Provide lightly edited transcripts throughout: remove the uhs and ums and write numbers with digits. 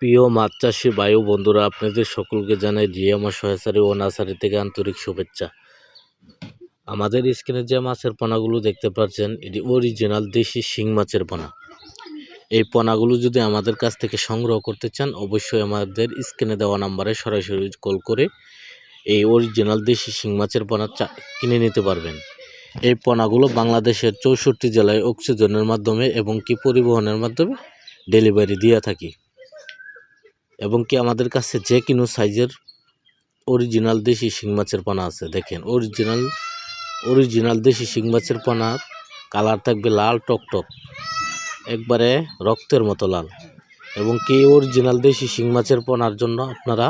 প্রিয় মাছ চাষি ভাই ও বন্ধুরা, আপনাদের সকলকে জানাই জিয়া মাছ সহায়সারি ও নার্সারি থেকে আন্তরিক শুভেচ্ছা। আমাদের স্ক্রিনে যে মাছের পোনাগুলো দেখতে পাচ্ছেন, এটি অরিজিনাল দেশি শিং মাছের পোনা। এই পোনাগুলো যদি আমাদের কাছ থেকে সংগ্রহ করতে চান, অবশ্যই আমাদের স্ক্রিনে দেওয়া নাম্বারে সরাসরি কল করে এই অরিজিনাল দেশি শিং মাছের পোনা কিনে নিতে পারবেন। এই পোনাগুলো বাংলাদেশের 64 জেলায় অক্সিজেনের মাধ্যমে এবং কি পরিবহনের মাধ্যমে ডেলিভারি দিয়ে থাকি। এবং কি আমাদের কাছে যে কোনো সাইজের অরিজিনাল দেশি শিং মাছের পোনা আছে। দেখেন, অরিজিনাল দেশি শিং মাছের পোনার কালার থাকবে লাল টকটক, একবারে রক্তের মতো লাল। এবং কি অরিজিনাল দেশি শিং মাছের পোনার জন্য আপনারা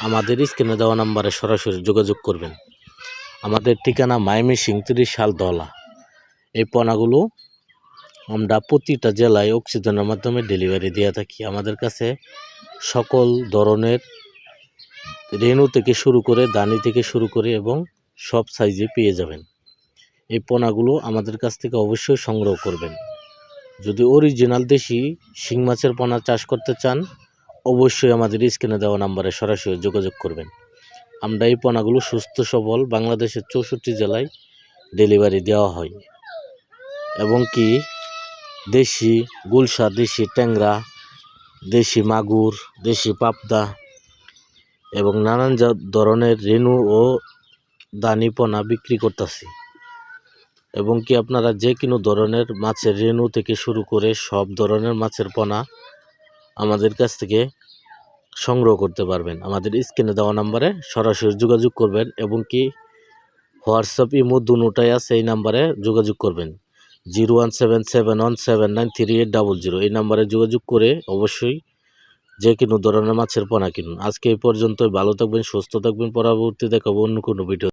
আমাদের স্ক্রিনে দেওয়া নাম্বারে সরাসরি যোগাযোগ করবেন। আমাদের ঠিকানা ময়মনসিংহ 30 শাল দলা। এই পোনাগুলো আমরা প্রতিটা জেলায় অক্সিজেনের মাধ্যমে ডেলিভারি দিয়ে থাকি। আমাদের কাছে সকল ধরনের রেনু থেকে শুরু করে দানি থেকে শুরু করে এবং সব সাইজে পেয়ে যাবেন। এই পোনাগুলো আমাদের কাছ থেকে অবশ্যই সংগ্রহ করবেন। যদি অরিজিনাল দেশি শিং মাছের পোনা চাষ করতে চান, অবশ্যই আমাদের স্ক্রিনে দেওয়া নাম্বারে সরাসরি যোগাযোগ করবেন। আমরা এই পোনাগুলো সুস্থ সবল বাংলাদেশের 64 জেলায় ডেলিভারি দেওয়া হয়। এবং কি দেশি গুলশা, দেশি ট্যাংরা, দেশি মাগুর, দেশি পাবদা এবং নানান ধরনের রেনু ও দানি পোনা বিক্রি করতেছি। এবং কি আপনারা যে কোনো ধরনের মাছের রেনু থেকে শুরু করে সব ধরনের মাছের পোনা আমাদের কাছ থেকে সংগ্রহ করতে পারবেন। আমাদের স্ক্রিনে দেওয়া নাম্বারে সরাসরি যোগাযোগ করবেন। এবং কি হোয়াটসঅ্যাপ ইমো দুটোটাই আছে, এই নাম্বারে যোগাযোগ করবেন। 01771793800 এই নাম্বারে যোগাযোগ করে অবশ্যই যে কোনো ধরনের মাছের পোনা কিনুন। আজকে এই পর্যন্তই। ভালো থাকবেন, সুস্থ থাকবেন। পরবর্তী দেখাবো অন্য কোনো ভিডিও।